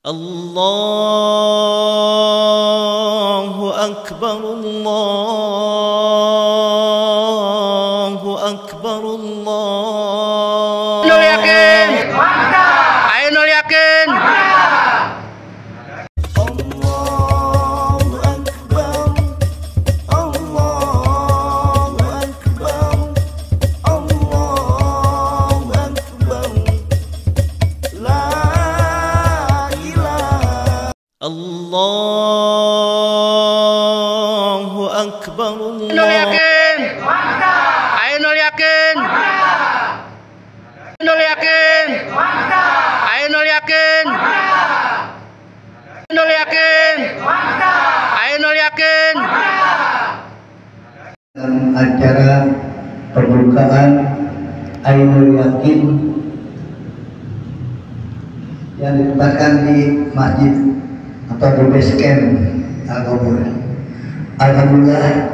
Allahu Akbar, Allahu Akbar, Allah. Nol yakin? Ayo nol yakin? Allahu Akbar, Allah. Nol yakin? Ayo nol yakin? Nol yakin? Ayo nol yakin? Nol yakin? Ayo nol yakin? Dalam acara pembukaan Ainul Yakin yang ditempatkan di masjid atau di base camp Al-Qubur. Alhamdulillah,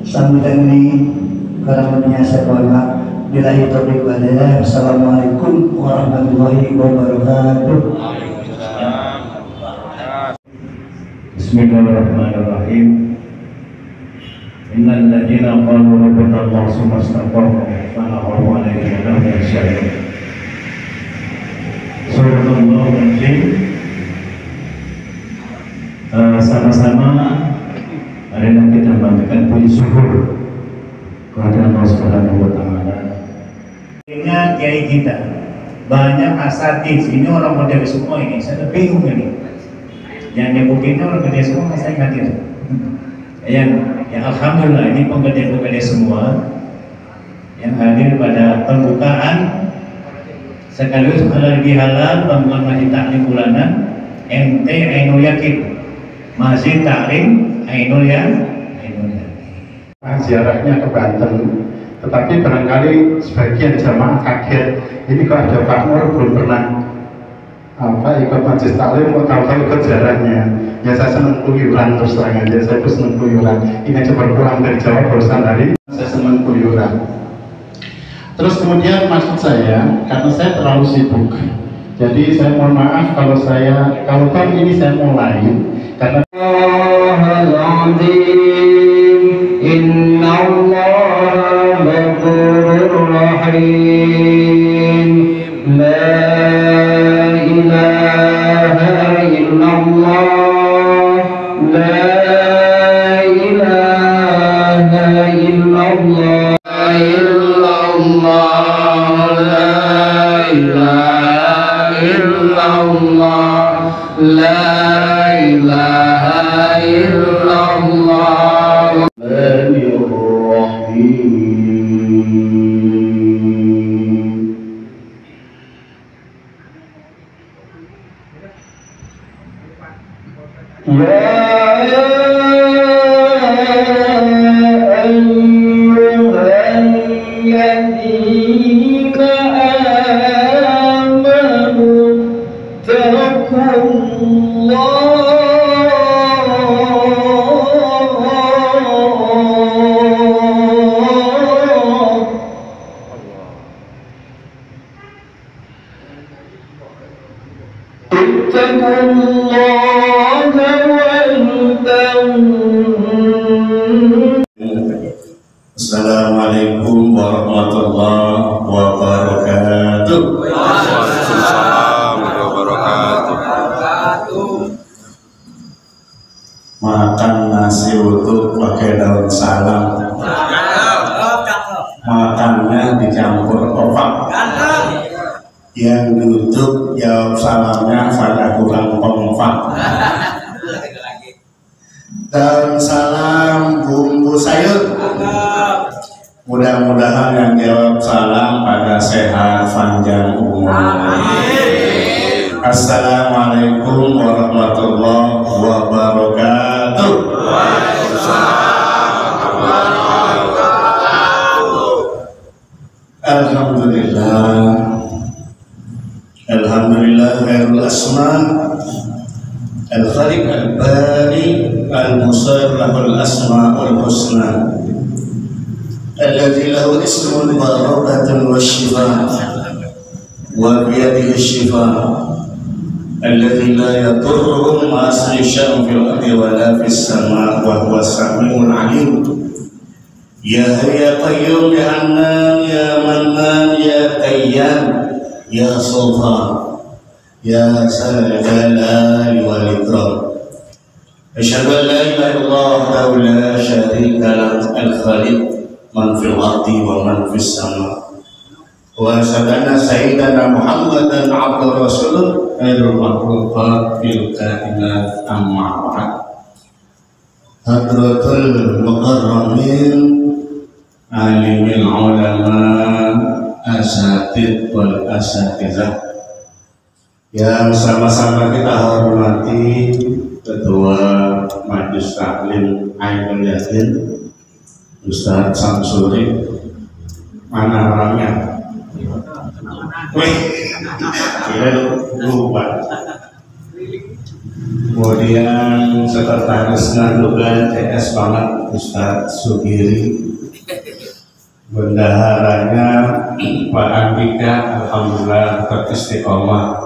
sambutan ini karenanya saya mohon billahi taufiq wal hidayah. Assalamualaikum warahmatullahi wabarakatuh. Bismillahirrahmanirrahim. Innal ladzina qalu rabbuna Allah tsumma istaqamu fa'allahu alaihim wa la syarika. Sama-sama marilah kita memberikan puji syukur kepada Allah Subhanahu wa Ta'ala. Akhirnya kiai kita banyak asatidz, ini orang model semua ini, saya bingung ini. Yang nyebutin orang gede semua, saya nggak tahu. Yang alhamdulillah ini penggede-penggede semua yang hadir pada pembukaan sekaligus halal bihalal pembukaan masjid taklim bulanan MT Ainul Yakin, masjid taklim Ainul Yakin. Ziarahnya ke Banten, tetapi barangkali sebagian jamaah kaget, ini kok ada Pak Nur belum pernah ikut masjid taklim, kok tahu-tahu ikut ziarahnya. Ya saya senang kuyuran, terus terang aja, saya tuh senang kuyuran. Ini aja baru pulang dari Jawa barusan hari, saya senang kuyuran. Terus kemudian maksud saya, karena saya terlalu sibuk, jadi saya mohon maaf kalau tahun ini saya mulai karena Innallaha ghafurur rahim. La ilaha illallah, la ilaha illallah. La ilaha illallah. Assalamualaikum warahmatullahi wabarakatuh. Waalaikumsalam warahmatullahi. Makan nasi utuh pakai daun salam. Makannya dicampur opak. Yang duduk jawab salamnya pada kurang kompak. Daun salam bumbu sayur. Mudah-mudahan yang jawab salam pada sehat panjang umur. Assalamualaikum warahmatullahi wabarakatuh. Alhamdulillah. Alhamdulillah khairul asma al-khaliq al-bari al-musir lahul asma'ul husna alladzi lahu ismun barakatun wa shifaa وبيده الشفاء الذي لا يضره مع أصل شيء في الأرض ولا في السماء وهو السميع العليم. يا حي يا قيوم يا حنان يا منان يا ديان يا سلطان يا ذا الجلال والإكرام. أشهد أن لا إله إلا الله وحده لا شريك له الخالق من في الأرض ومن في السماء. وأشهد أن سيدنا محمدا عبده ورسوله خير المخلوقات في الكائنات. أما بعد. حضرة المكرمين عالم العلماء asatid wal asatizah yang sama-sama kita hormati Ketua Majelis Taklim Ainul Yakin Ustadz Samsuri. Mana orangnya? Wih, kira lupa. Kemudian sekretarisnya juga CS banget Ustadz Sugiri. Bendaharanya Pak Andika, alhamdulillah teristiqomah.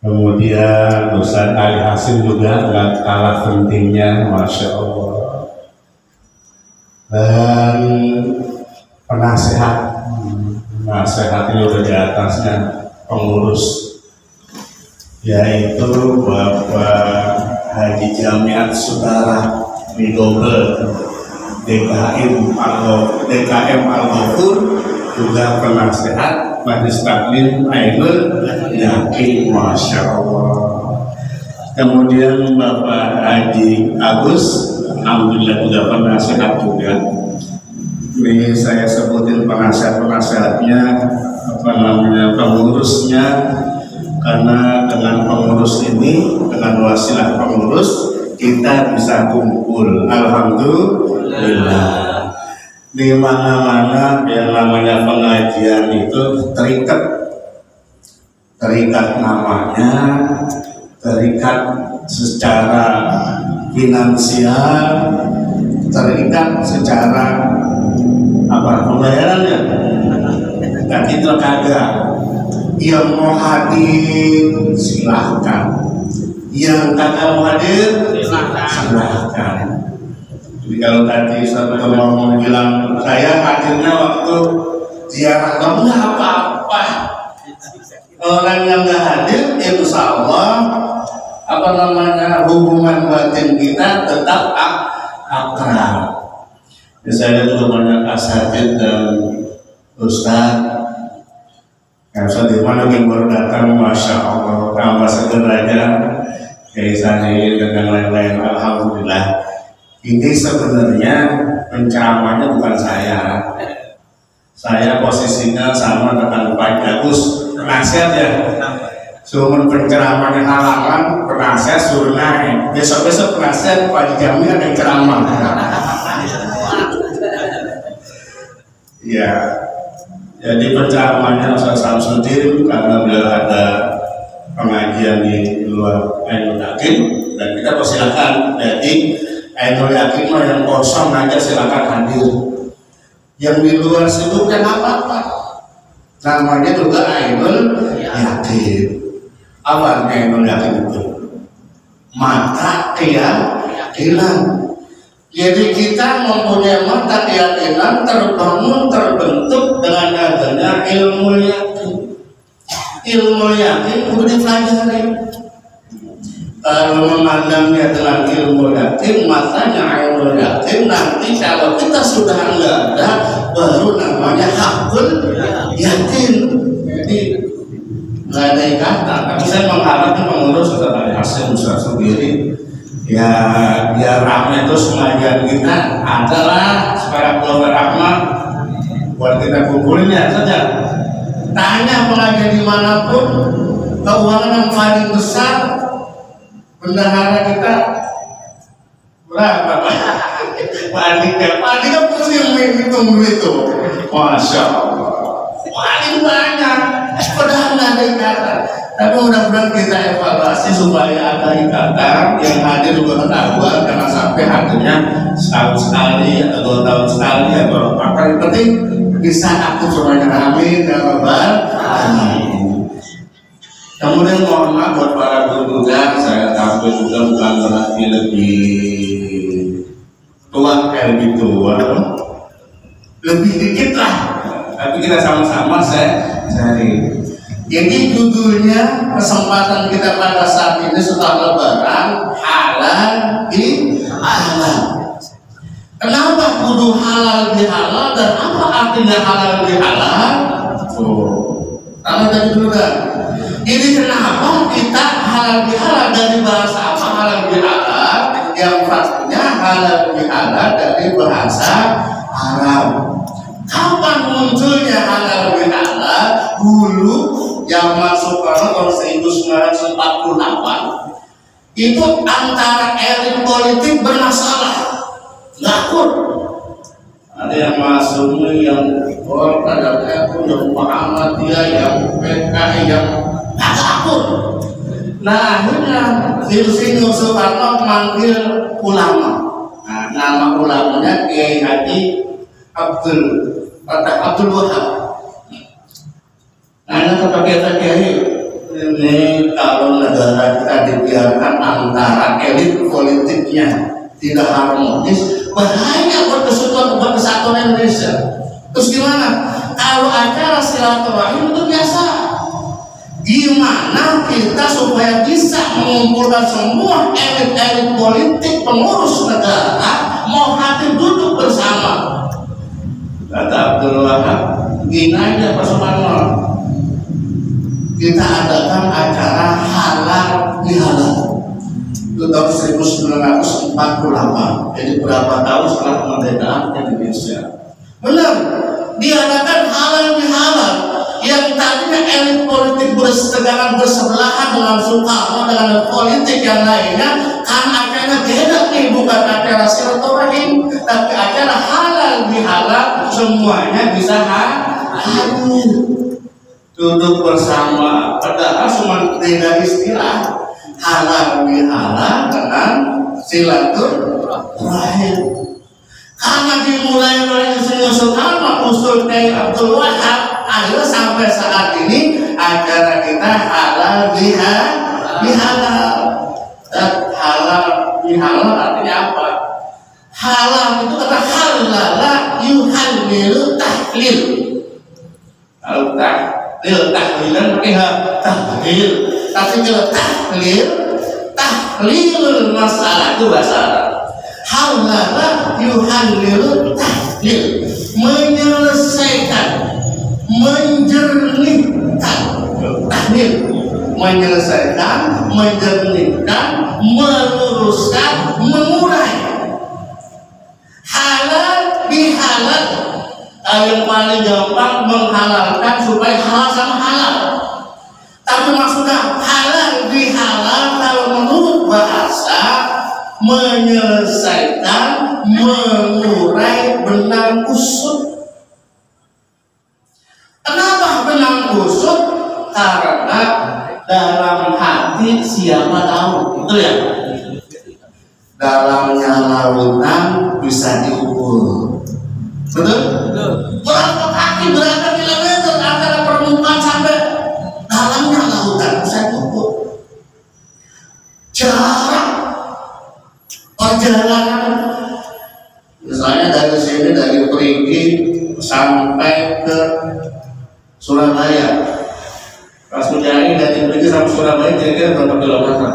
Kemudian Ustadz Ali Hasim juga nggak kalah pentingnya, masya Allah. Dan penasehat, penasehatnya udah di atasnya pengurus, yaitu Bapak Haji Jamiat Saudara Midobel DKM Al-Ghafur, juga penasehat Majelis Taklim Ainul Yakin, masya Allah. Kemudian Bapak Haji Agus, alhamdulillah juga penasehat juga. Ini saya sebutin penasehat-penasehatnya, pengurusnya, karena dengan pengurus ini, dengan wasilah pengurus, kita bisa kumpul, alhamdulillah. Di mana-mana yang namanya pengajian itu terikat namanya, terikat secara finansial, terikat secara pembayarannya. Dan itu kagak. Yang mau hadir silahkan, yang kagak mau hadir silahkan. Jadi kalau tadi satu teman bilang saya hadirnya waktu ziarah, kamu nggak apa-apa. Orang yang nggak hadir, insya Allah hubungan batin kita tetap akrab. Saya juga banyak asatid dan ustadz. Yang di mana yang baru datang, masya Allah, tambah seger aja. Kayak saya dengan lain-lain, alhamdulillah. Ini sebenarnya penceramahnya bukan saya. Saya posisinya sama dengan Pak Agus, penasihat ya. Cuma penceramahnya halangan, penasihat suruh naik. Besok-besok penasihat Pak Jami ada yang ceramah. Ya, jadi penceramahnya Ustaz Samsudin karena beliau ada pengajian di luar Ainul Yakin, dan kita persilakan. Jadi Ainul Yakin mah yang kosong aja silakan hadir. Yang di luar situ kan apa-apa. Namanya juga Ainul Yakin. Apa Ainul Yakin itu? Mata keyakinan. Jadi kita mempunyai mata keyakinan terbangun, terbentuk dengan adanya ilmu yakin. Ilmu yakin perlu dipelajari. Kalau memandangnya dengan ilmu yakin, matanya ilmu yakin, nanti kalau kita sudah enggak ada, baru namanya hakul yakin. Jadi nggak ada kata. Tapi saya mengharapkan pengurus setelah hasil usaha sendiri. Ya biar rahmat itu sengaja kita adalah supaya keluar rahmat buat kita kumpulnya saja. Tanya pengajian dimanapun, keuangan yang paling besar bendahara kita berapa? Pak Andika pusing menghitung itu, masya Allah, paling banyak. Padahal nggak ada ikatan. Tapi mudah-mudahan kita evaluasi supaya ada ikatan, yang hadir juga ketahuan, karena sampai hadirnya setahun sekali atau 2 tahun sekali atau apa, yang penting bisa aktif semuanya. Amin ya rabbal alamin. Kemudian mohon maaf buat para guru juga, saya tampil juga bukan berarti lebih tua kayak gitu, lebih dikit lah, tapi kita sama-sama saya cari. Jadi judulnya kesempatan kita pada saat ini setelah Lebaran, halal di halal. Kenapa kudu halal di halal dan apa artinya halal di halal? Karena tadi dulu kan. Jadi kenapa kita halal di halal, dari bahasa apa halal di halal? Yang pastinya halal di halal dari bahasa Arab. Kapan munculnya halal di halal? Dulu zaman Soekarno tahun 1948 itu antara elit politik bermasalah, ngakur. Ada yang masuk, yang pada aku, yang Muhammadiyah, yang PKI, yang ngakur. Nah akhirnya Insinyur Soekarno memanggil ulama. Nah, nama ulamanya Kiai Haji Abdul Wahab. Nah, kata Kiai, ini kalau negara kita dibiarkan antara elit politiknya tidak harmonis, bahaya buat kesatuan Indonesia. Terus gimana? Kalau acara silaturahim itu biasa. Gimana kita supaya bisa mengumpulkan semua elit-elit politik pengurus negara mau hadir duduk bersama? Kata Abdul Wahab, gini aja Pak Sumarno, kita adakan acara halal di halal itu tahun 1948, jadi berapa tahun setelah kemerdekaan Indonesia. Benar, diadakan halal di halal. Yang tadinya elit politik bersetegangan bersebelahan dengan Soekarno dengan politik yang lainnya, kan acaranya beda nih, bukan acara silaturahim tapi acara halal di halal, semuanya bisa hadir duduk bersama, padahal cuma beda istilah halal di halal dengan silaturahim. Karena dimulai oleh Insinyur Soekarno, usul Kiai Abdul Wahab, akhirnya sampai saat ini acara kita halal di halal. Dan halal di halal artinya apa? Halal itu kata halala yuhallilu tahlil. Kalau tahlilan pakai tahlil, tapi kalau tahlilul masalah itu bahasa Arab. Halala yuhallilu tahlil, menyelesaikan, menjernihkan. Tahlil menyelesaikan, menjernihkan, meluruskan, mengurai. Halal bihalal, yang paling gampang menghalalkan supaya halal sama halal. Tapi maksudnya halal bihalal kalau menurut bahasa menyelesaikan, mengurai benang kusut. Kenapa benang kusut? Karena dalam hati siapa tahu, itu ya. Dalamnya lautan bisa diukur, betul? Berapa kaki, berapa kilometer antara permukaan sampai dalamnya lautan bisa diukur. Jarak perjalanan, misalnya dari sini, dari Perigi sampai ke Surabaya, pas menjalani dari Perigi sampai Surabaya kira-kira berapa kilometer?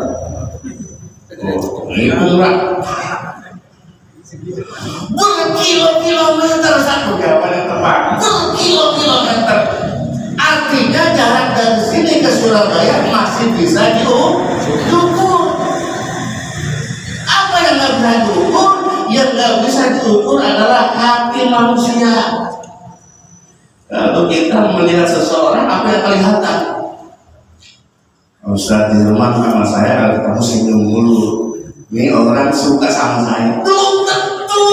Berkilo-kilometer, satu jawaban yang tepat. Berkilo-kilometer, artinya jarak dari sini ke Surabaya masih bisa diukur. Apa yang nggak bisa diukur? Yang nggak bisa diukur adalah hati manusia. Kalau kita melihat seseorang, apa yang kelihatan? Ustaz di rumah sama saya kalau ketemu senyum mulu, ini orang suka sama saya. Belum tentu.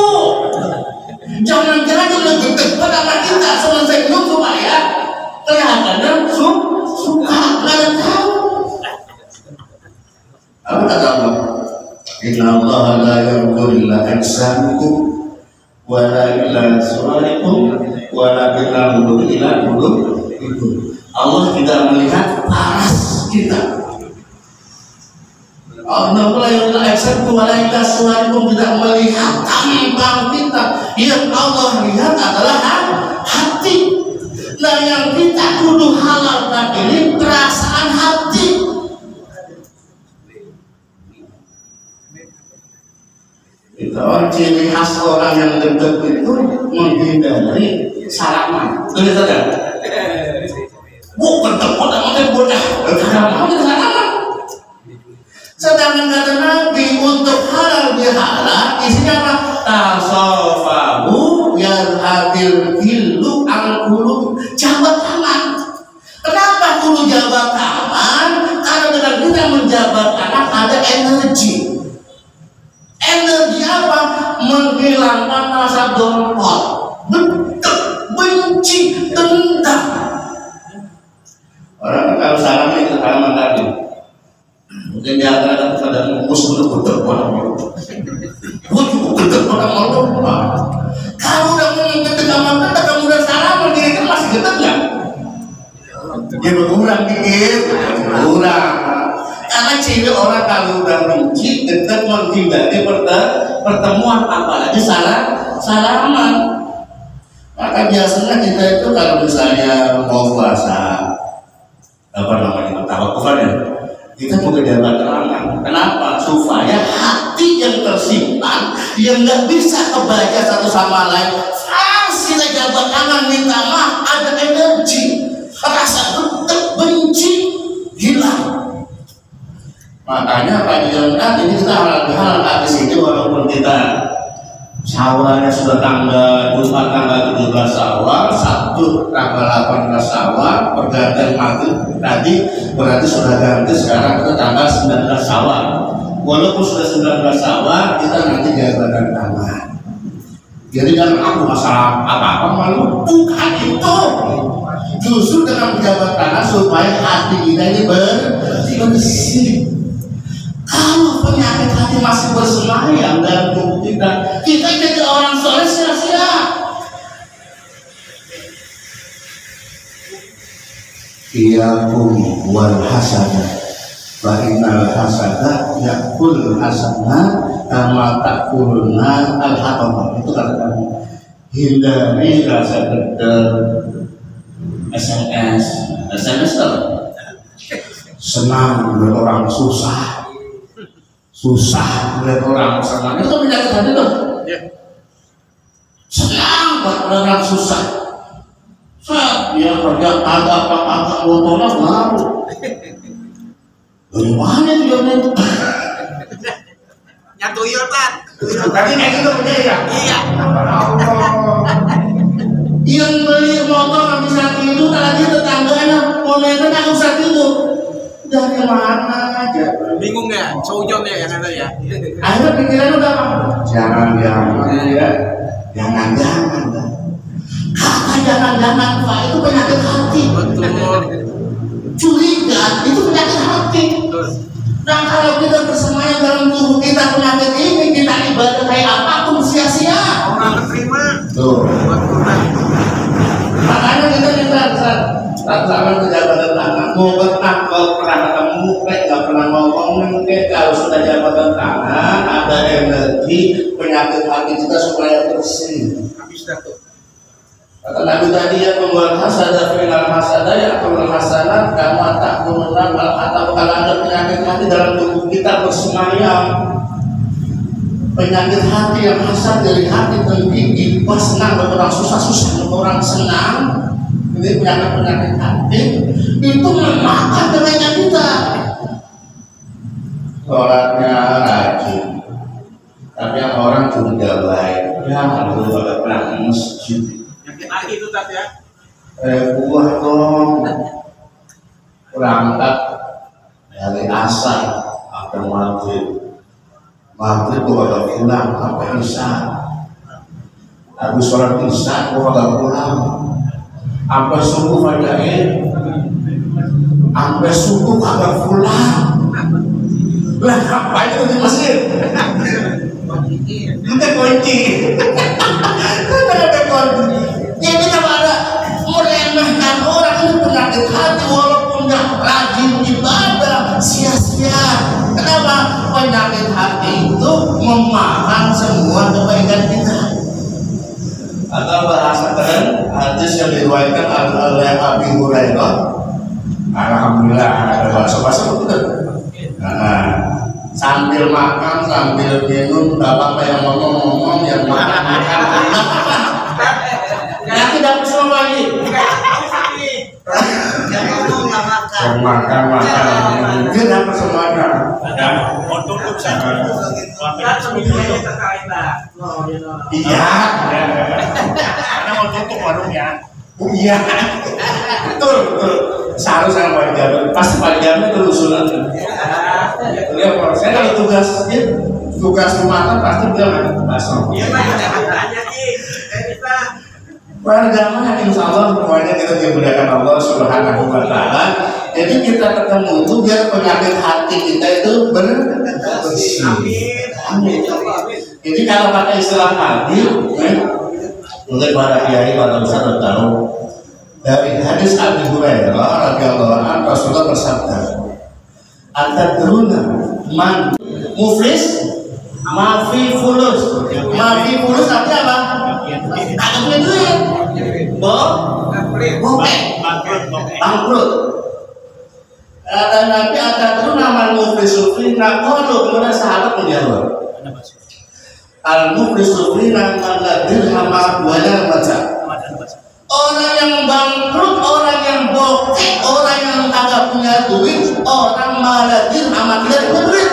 Jangan-jangan juga gede pada kita sama senyum supaya kelihatannya suka, nggak ada tahu. Apa kata Allah? Inna Allah la yanzuru ila ajsamikum wa la ila suwarikum wa la ila qulubikum. Allah tidak melihat paras cinta. Allah mulai eksep malaikat suarakum tidak melihat tampang kita, yang Allah lihat adalah hati. Nah yang kita kudu halalkan ini perasaan hati. Itu ciri khas orang yang dekat itu menghindari salaman. Betul tidak? Bukan tempat yang bocah. Salaman. Sedangkan kata Nabi untuk halal bihalal isinya apa? Tasofahu yarhabil kilu angkulu jabat tangan. Kenapa kudu jabat tangan? Karena dengan kita menjabat tangan ada energi. Energi apa? Menghilangkan rasa dongkol, benci, dendam. Orang kalau salam itu salaman tadi. Mungkin dia akan pada musuh betul pada malu. Betul pada malu. Kalau udah mengingat dengan mata, kamu udah salah, diri kan masih getar nggak? Ya berkurang dikit, berkurang. Karena ciri orang kalau udah benci, getar menghindari pertemuan, apalagi salaman. Maka biasanya kita itu kalau misalnya mau puasa, apa namanya, tawakufan ya. Kita juga dapat terangkan. Kenapa? Supaya hati yang tersimpan, yang nggak bisa kebaca satu sama lain, kita jabat tangan minta maaf, ada energi, rasa benci hilang. Makanya pagi yang ini kita halal habis itu walaupun kita Syawalnya sudah tanggal 17 Syawal, 1 tanggal 18 Syawal, pergantian maghrib tadi berarti sudah ganti sekarang kita tanggal 19 Syawal. Walaupun sudah 19 Syawal, kita nanti jabatan tangan. Jadi jangan aku masalah apa-apa malu, bukan itu. Justru dengan menjabat tangan supaya hati kita ini bersih. Kalau penyakit hati masih bersemayam dalam tubuh kita, kita jadi orang soleh sia-sia. Iyakum wal hasanah, fa innal hasanah yakul hasanah kama takuluna al hatamah. Itu kata kamu. Hindari rasa gedek, SMS senang melihat orang susah melihat orang senang, itu penyakit hati tuh. Senang buat orang susah. Dia kerja agak motornya baru. Dari mana itu jawabannya? Yang Toyota. Tadi kayak gitu punya ya? Iya. Yang beli motor nggak bisa tidur, lagi tetangganya komentar nggak bisa tidur. Dari mana aja? Bingung ya, Soujon ya yang ada ya. Akhirnya pikiran udah apa? Jangan ya, jangan. Kata jangan Pak, itu penyakit hati. Betul. Curiga itu penyakit hati. Dan kalau kita bersemayam dalam tubuh kita penyakit ini, kita ibadah kayak apapun sia-sia. Orang terima. Tuh. Betul. Makanya kita minta sama jabatan tangan. Mau betah kalau pernah ketemu, nggak pernah ngomong, kalau sudah jabatan tangan ada energi penyakit hati kita supaya bersih. Habis dah tuh. Kata Nabi tadi yang membuat hasadah final hasadah yang akan hasanat kamu tak mengenal atau kalau ada penyakit hati dalam tubuh kita bersemayam. Penyakit hati yang hasad dari hati tergigit, pas senang orang susah orang senang. Ini penyakit hati itu memakan tenaga kita. Sholatnya rajin, tapi yang orang juga baik. Ya kalau pada pernah masjid. Yakin lagi itu tadi ya. Buah dong. Berangkat dari asar sampai maghrib. Maghrib gua agak pulang sampai isya. Habis sholat isya gua agak pulang. Sampai subuh fajr, sampai subuh agak pulang. Lah ngapain itu di masjid? Itu kunci. Ada kunci. Jadi kalau ada meremehkan orang itu penyakit hati walaupun nggak rajin ibadah. Kenapa? Penyakit hati itu memakan semua kebaikan kita. Atau bahasa keren, hadis yang diriwayatkan oleh Abi Hurairah. Alhamdulillah ada bahasa betul. Nah, sambil makan, sambil minum, bapak yang ngomong, yang makan. Yang tidak bisa lagi. Yang makan, mungkin apa semuanya. Ada untuk sangat. Iya. Karena mau tutup warungnya. Iya. Betul. Seharusnya Pak Jamin, pasti Pak Jamin itu usulan. Beliau kalau saya kalau tugas rumah pasti beliau masuk. Peragama insya Allah semuanya kita dimuliakan Allah Subhanahu wa Ta'ala. Jadi kita ketemu itu biar penyakit hati kita itu bersih. Amin. Jadi kalau pakai istilah hati, mungkin para kiai, para ustaz tahu dari hadis Abi Hurairah radhiyallahu anhu Rasulullah bersabda, "Atadruna man muflis mafi fulus." Mafi fulus artinya apa? Ada punya duit, bangkrut. Kata Nabi, "Atadruna man muflis sufrina." Kemudian sahabat menjawab, "Al-muflis sufrina man la dirhama wa la mata." Orang yang bangkrut, orang yang bokeh, orang yang kagak punya duit, orang maladir amat tidak punya duit,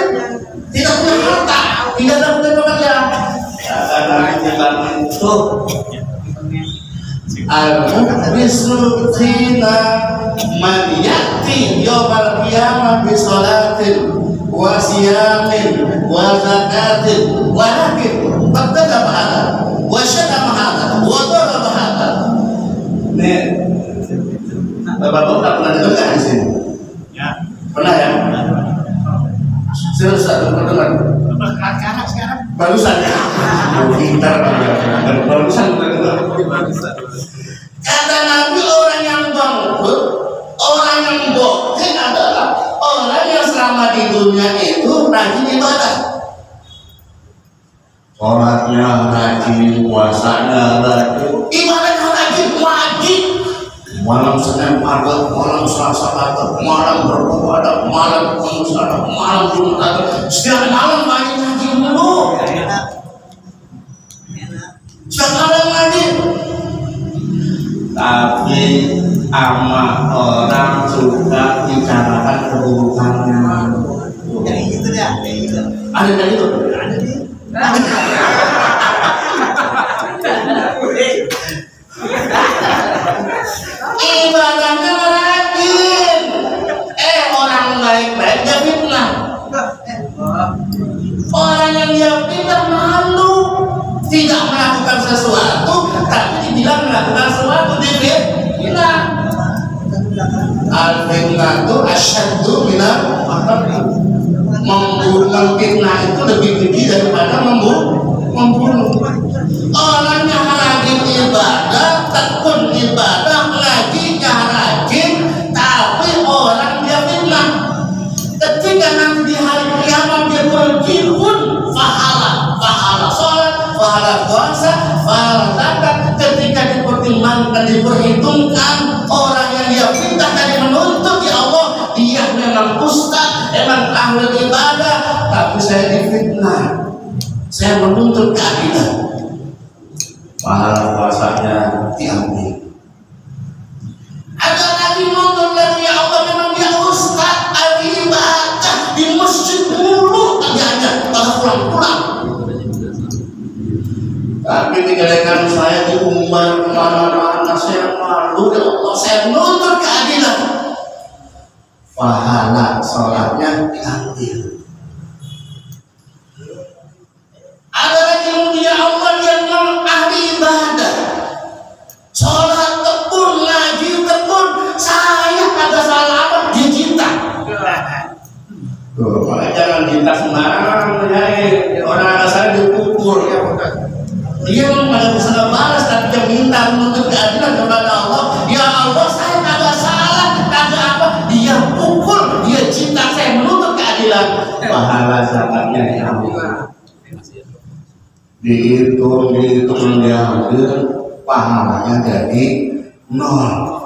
tidak punya harta, tidak ada punya pekerja. Karena itu al-muflisul fina man ya'ti yawmal qiyamah bi salatin wa siyamin wa zakatin walakin qadada hada wa syatama hada wa daraba hada. Nih, Bapak pernah dengar nggak di sini? Ya. Pernah ya? Sekarang dengar. Sekarang. Barusan ya. Pintar banget. Barusan dengar. Kata Nabi, orang yang bangkrut, orang yang bokeh adalah orang yang selama di dunia itu rajin ibadah. Sholatnya rajin, puasanya rajin, ibadahnya rajin, wajib. Malam Senin padat, malam Selasa padat, malam berpuasa, malam Kamis ada, malam Jumat ada, setiap malam wajib ngaji dulu. Setiap malam ngaji. Tapi ama orang suka bicarakan keburukannya. Jadi gitu ya, ada dari itu. Ibadahnya rajin, orang baik-baik dia fitnah. Orang yang dia fitnah malu, tidak melakukan sesuatu, tapi dibilang melakukan sesuatu dia fitnah. Al-fitnah itu asyaddu minal qatl. Memfitnah itu lebih keji daripada membunuh. Orang yang rajin ibadah, tekun ibadah, ngajinya rajin, tapi orang dia fitnah. Ketika nanti di hari kiamat dia berjihun, pahala sholat, pahala puasa, pahala zakat. Ketika dipertimbangkan, diperhitungkan, orang yang dia fitnah tadi menuntut ya Allah, dia memang ustaz, memang ahli ibadah, tapi saya difitnah, saya menuntut keadilan. Pahala puasanya diambil. Ada lagi nonton lagi ya Allah, memang dia ustaz ahli ibadah di masjid mulu aja, kalau pulang. Tapi dikatakan saya diumbar kemana-mana, saya malu ya Allah, saya menuntut keadilan. Pahala sholatnya diambil. Ada lagi mulia Allah yang ahli ibadah, sholat tekun, ngaji tekun, saya ada salah apa dia cinta. Tuh, makanya jangan cinta sembarangan, orang anak saya dipukul ya bukan. Dia nggak bisa balas, tapi dia minta menuntut keadilan kepada Allah. Ya Allah, saya kagak salah, kagak apa, dia pukul, dia cinta, saya menuntut keadilan. pahala zakatnya diambil. Dihitung diambil, pahalanya jadi 0.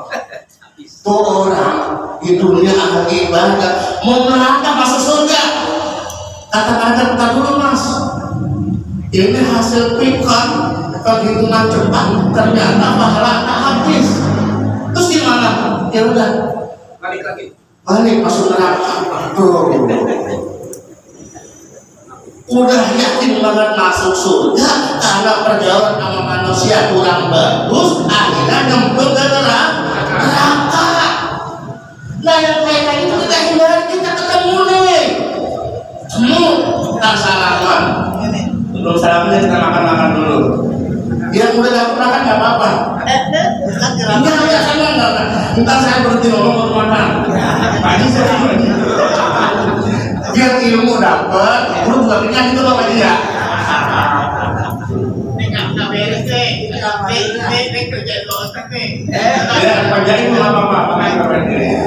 Tuh orang di dunia ahli ibadah mau neraka masuk surga. Kata-kata kita dulu mas, ini hasil pikir perhitungan cepat, ternyata pahala tak habis. Terus gimana? Ya udah balik lagi, balik masuk neraka. Tuh udah yakin banget masuk surga karena pergaulan sama manusia kurang bagus, akhirnya nyemplung ke neraka. Nah yang kayak gitu kita hindari, kita ketemu nih. Kita salaman. Sebelum salaman kita makan dulu. Yang udah gak pernah kan gak apa-apa. Enggak, ntar saya berhenti ngomong makan. Pagi saya berhenti. Biar ilmu dapet, lu juga kenyang gitu loh Pak Haji ya. Ini nggak beres deh, ini kerjaan lo nih. Ya, kerjain itu apa-apa, makanya nggak beres.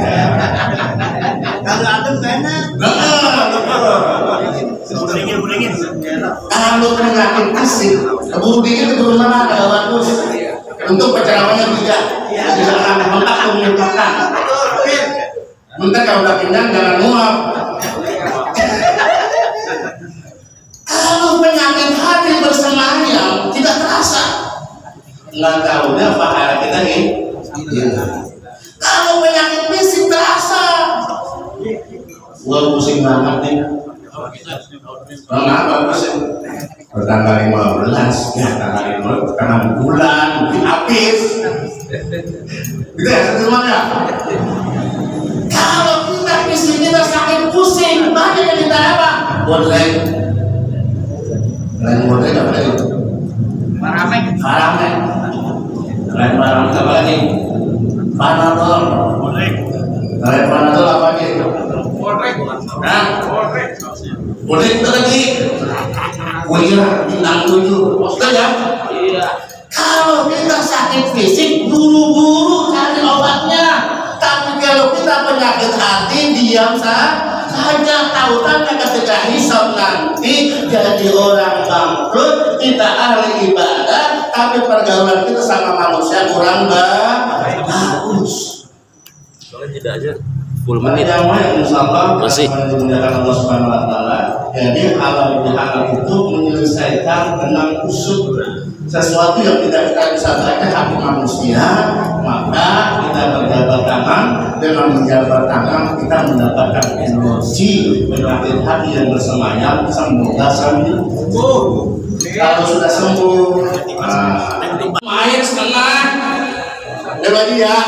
Kalau adem enak. Budingin. Kalau penyakit asik, keburu dingin itu mana ada bagus. Untuk penceramahnya tidak, jangan mentak mengumpulkan. Bentar kalau udah kenyang jangan muap. Kalau penyakit hati bersemayam tidak terasa, nggak tahunya pahala kita nih. Kalau penyakit fisik terasa, gua pusing banget nih. Kenapa pusing? Tanggal 15, ya tanggal 15, tengah bulan, mungkin habis. Gitu ya, semuanya. Kalau kita fisik kita sakit pusing, banyak yang kita apa? Bodleng. Lain bodleng apa lagi? Paramek. Lain paramek apa lagi? Panadol. Bodleng. Lain panadol apa lagi? Bodleng. Nah, bodleng itu lagi. Oh iya, bintang 7. Maksudnya ya? Iya. Kalau kita sakit fisik, buru-buru cari obatnya. Tapi kalau kita penyakit hati, diam saja. Tautannya ketika hisab nanti jadi orang bangkrut, kita ahli ibadah, tapi pergaulan kita sama manusia kurang bagus. Soalnya tidak aja 10 menit. Masih memuliakan Allah Subhanahu wa taala. Jadi halal bihalal itu menyelesaikan tentang usul sesuatu yang tidak kita bisa baca hati manusia, maka kita berjabat tangan. Dengan menjabat tangan kita mendapatkan energi penyakit hati yang bersemayam, semoga sembuh. Kalau sudah sembuh, air setengah, ya.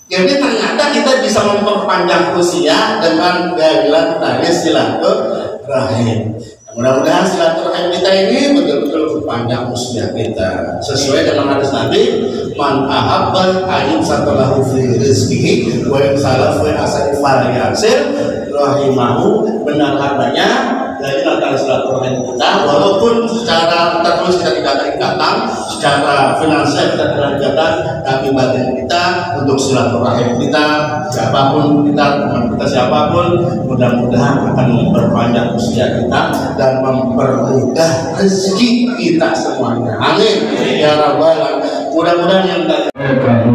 Jadi ternyata kita bisa memperpanjang usia dengan gaya tadi silaturahim. Mudah-mudahan silaturahim kita ini betul-betul berpanjang usia kita sesuai dengan hadis Nabi, man ahabba ayyub satalahu fi rizqihi wa salahu wa asari falyasir rahimahu. Benar adanya dari antara silaturahim kita, walaupun secara terus kita tidak terikatan, secara finansial kita tidak terikatan, tapi batin kita untuk silaturahim kita, siapapun kita, teman kita siapapun, mudah-mudahan akan memperpanjang usia kita dan mempermudah rezeki kita semuanya. Amin ya rabbal alamin. Mudah-mudahan yang tadi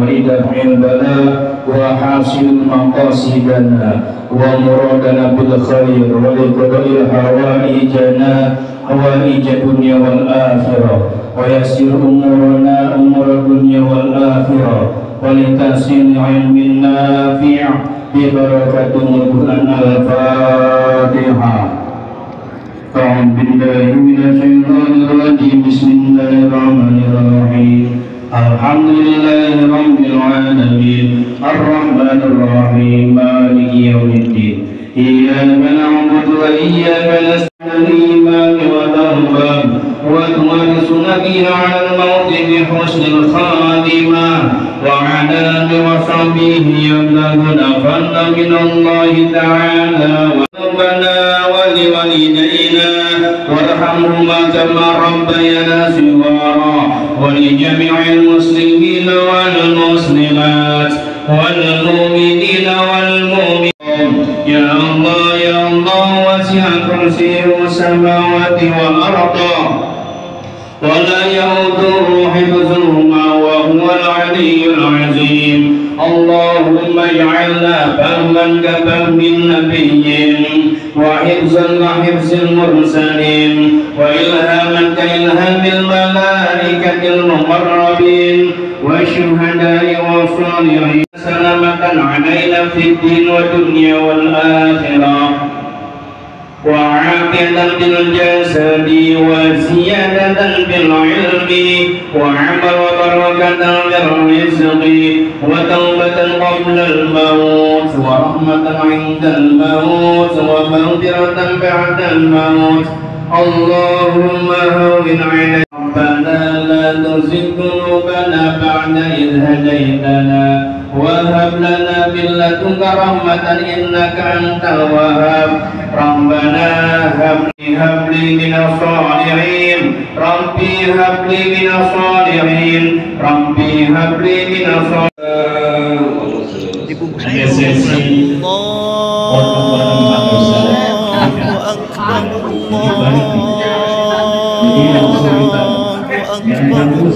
ridafil bala wa hasil maqasidana wa muradana bil khair wa liqadil hawaijana hawaij dunya wal akhirah wa yassir umurana umur dunya wal akhirah wa litasil ilmin nafi' bi barakatul Qur'an al-Fatihah. A'udzu billahi minasyaitonir rajim. Bismillahirrahmanirrahim. Alhamdulillahi rabbil alamin arrahmanir rahim maliki yaumiddin iyyaka na'budu wa iyyaka nasta'in wa tawbah wa tu'minuna 'alal mauti bi husnil khatimah wa 'ala wa sahbihi yablaguna fadlan minallahi ta'ala wa rabbana wa liwalidayna warhamhuma kama rabbayana shighara ولجميع المسلمين والمسلمات والمؤمنين والمؤمنات يا الله وسع كرسيه السماوات والأرض ولا يؤوده حفظهما وهو العلي العظيم. اللهم اجعلنا فهما كفهم النبيين وحفظا كحفظ المرسلين وإلهاما كإلهام الملائكة المقربين والشهداء والصالحين. سلامة علينا في الدين والدنيا والآخرة وعافية بالجسد وزيادة بالعلم وعمل وبركة بالرزق وتوبة قبل الموت ورحمة عند الموت ومغفرة بعد الموت. اللهم هون علينا ربنا لا تزغ قلوبنا بعد إذ هديتنا وهب لنا من لدنك رحمة إنك أنت الوهاب. ربنا هب لي من الصالحين ربي هب لي من الصالحين ربي هب لي من الصالحين. الله أكبر